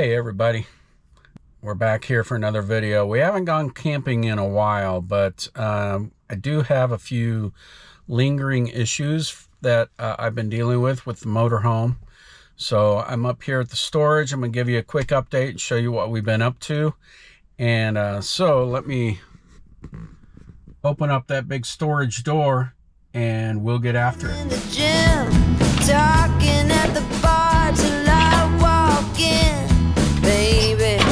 Hey everybody, we're back here for another video. We haven't gone camping in a while, but I do have a few lingering issues that I've been dealing with the motorhome. So I'm up here at the storage. I'm gonna give you a quick update and show you what we've been up to. And so let me open up that big storage door and we'll get after it. In the gym, talking at the bar till I walk in. Baby,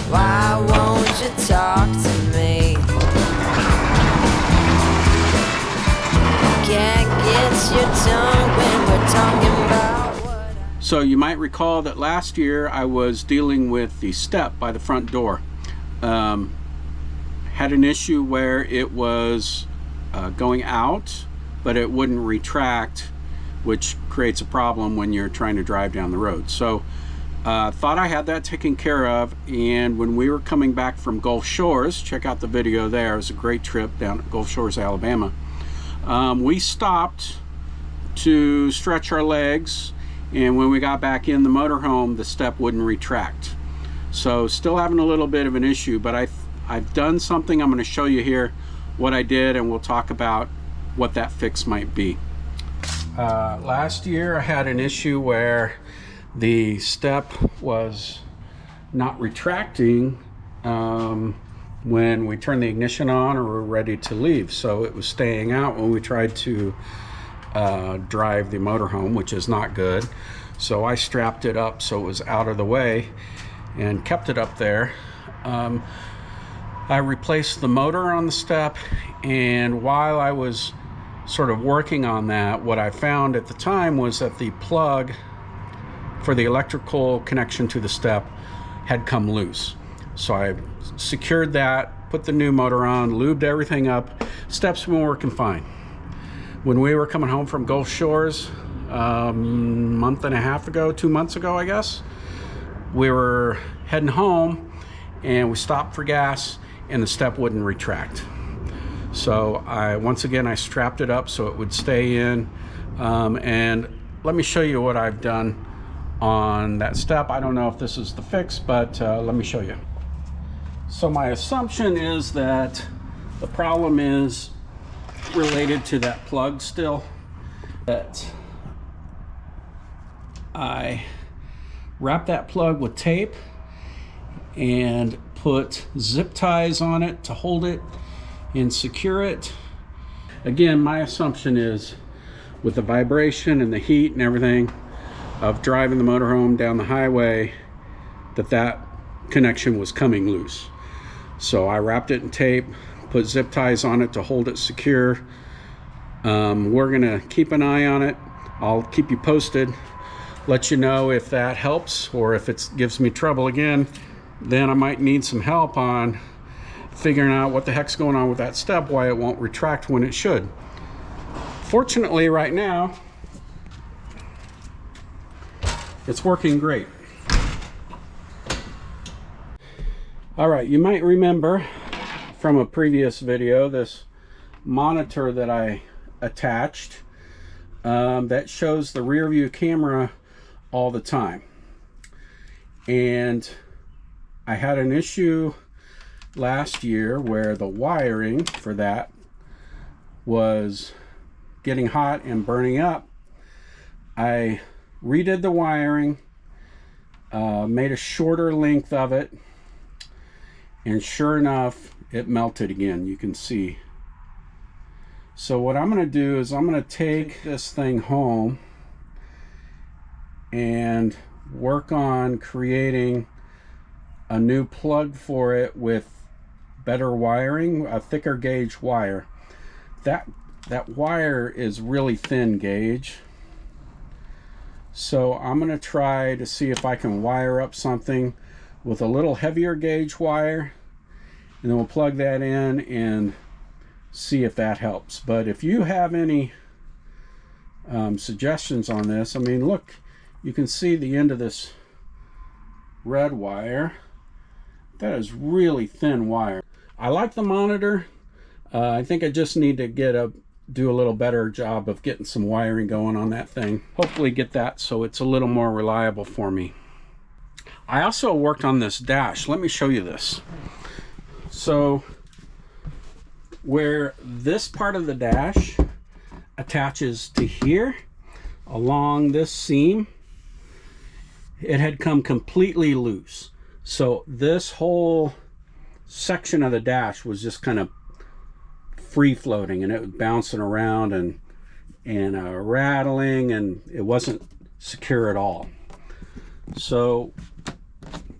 why won't you talk to me? Can't get your tongue when we're talking about what So you might recall that last year I was dealing with the step by the front door. Had an issue where it was going out, but it wouldn't retract, which creates a problem when you're trying to drive down the road. So thought I had that taken care of, and when we were coming back from Gulf Shores, check out the video there, it was a great trip down at Gulf Shores, Alabama. We stopped to stretch our legs, and when we got back in the motorhome, the step wouldn't retract. So still having a little bit of an issue, but I've done something. I'm going to show you here what I did, and we'll talk about what that fix might be. Last year I had an issue where the step was not retracting when we turned the ignition on or were ready to leave. So it was staying out when we tried to drive the motorhome, which is not good. So I strapped it up so it was out of the way and kept it up there. I replaced the motor on the step, and while I was sort of working on that, what I found at the time was that the plug for the electrical connection to the step had come loose. So I secured that, put the new motor on, lubed everything up. Step's been working fine. When we were coming home from Gulf Shores month and a half ago, 2 months ago, I guess, we were heading home and we stopped for gas and the step wouldn't retract. So once again I strapped it up so it would stay in, and let me show you what I've done on that step. I don't know if this is the fix, but let me show you. So my assumption is that the problem is related to that plug still, that I wrap that plug with tape and put zip ties on it to hold it and secure it. Again, my assumption is with the vibration and the heat and everything of driving the motorhome down the highway, that connection was coming loose. So I wrapped it in tape, put zip ties on it to hold it secure. We're gonna keep an eye on it. I'll keep you posted, let you know if that helps, or if it gives me trouble again, then I might need some help on figuring out what the heck's going on with that step, why it won't retract when it should. Fortunately, right now, it's working great. All right, you might remember from a previous video this monitor that I attached that shows the rear view camera all the time. And I had an issue last year where the wiring for that was getting hot and burning up. I redid the wiring, made a shorter length of it, and sure enough, it melted again. You can see. So what I'm going to do is I'm going to take this thing home and work on creating a new plug for it with better wiring, a thicker gauge wire. That wire is really thin gauge. So I'm going to try to see if I can wire up something with a little heavier gauge wire, and then we'll plug that in and see if that helps. But if you have any suggestions on this, I mean, look, you can see the end of this red wire. That is really thin wire. I like the monitor. I think I just need to do a little better job of getting some wiring going on that thing. Hopefully get that so it's a little more reliable for me. I also worked on this dash. Let me show you this. So where this part of the dash attaches to here along this seam, it had come completely loose. So this whole section of the dash was just kind of free floating, and it was bouncing around and rattling, and it wasn't secure at all. So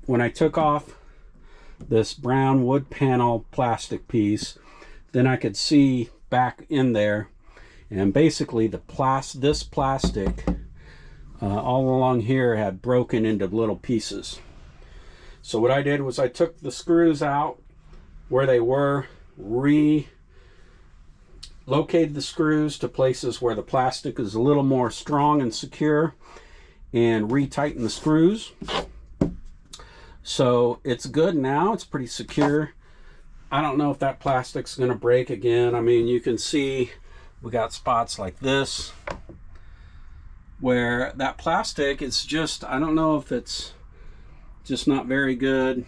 when I took off this brown wood panel plastic piece, then I could see back in there, and basically this plastic all along here had broken into little pieces. So what I did was I took the screws out where they were, relocated the screws to places where the plastic is a little more strong and secure, and retighten the screws. So it's good now. It's pretty secure. I don't know if that plastic's going to break again. I mean, you can see we got spots like this where that plastic is just, I don't know if it's just not very good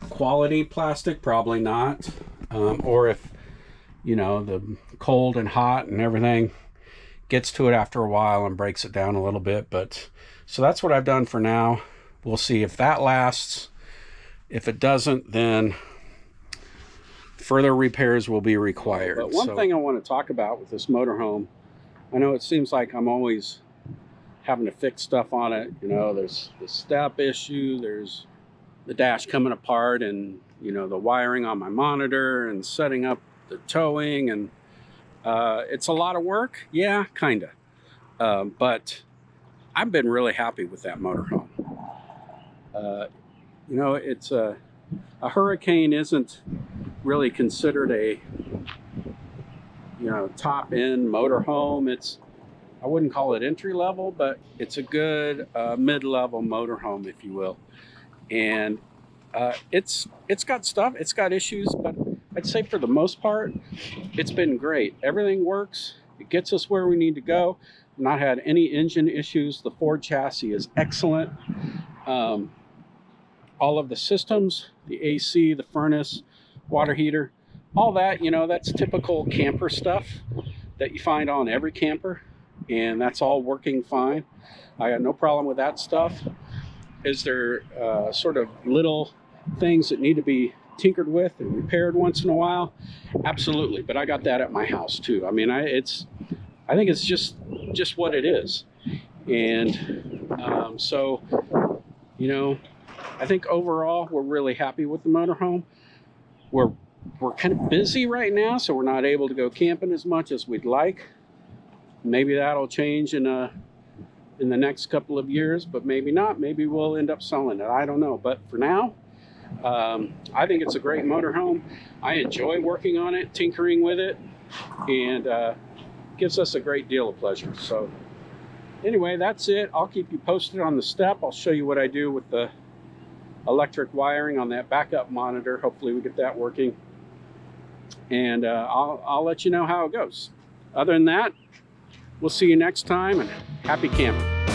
quality plastic, probably not, or if, you know, the cold and hot and everything gets to it after a while and breaks it down a little bit. But so that's what I've done for now. We'll see if that lasts. If it doesn't, then further repairs will be required. But one thing I want to talk about with this motorhome, I know it seems like I'm always having to fix stuff on it. You know, there's the step issue, there's the dash coming apart, and, you know, the wiring on my monitor and setting up the towing, and it's a lot of work. Yeah, kind of. But I've been really happy with that motorhome. You know, it's a Hurricane isn't really considered a, you know, top-end motorhome. I wouldn't call it entry-level, but it's a good mid-level motorhome, if you will. And it's got stuff, it's got issues, but I'd say for the most part, it's been great. Everything works. It gets us where we need to go. Not had any engine issues. The Ford chassis is excellent. All of the systems, the AC, the furnace, water heater, all that, you know, that's typical camper stuff that you find on every camper, and that's all working fine. I got no problem with that stuff. Is there sort of little things that need to be tinkered with and repaired once in a while? Absolutely, but I got that at my house too. I mean, I think it's just what it is. And so, you know, I think overall we're really happy with the motorhome. We're kind of busy right now, so we're not able to go camping as much as we'd like. Maybe that'll change in the next couple of years, but maybe not. Maybe we'll end up selling it. I don't know. But for now, I think it's a great motorhome. I enjoy working on it, tinkering with it, and gives us a great deal of pleasure. So anyway, that's it. I'll keep you posted on the step. I'll show you what I do with the electric wiring on that backup monitor. Hopefully we get that working, and I'll let you know how it goes. Other than that, we'll see you next time, and happy camping.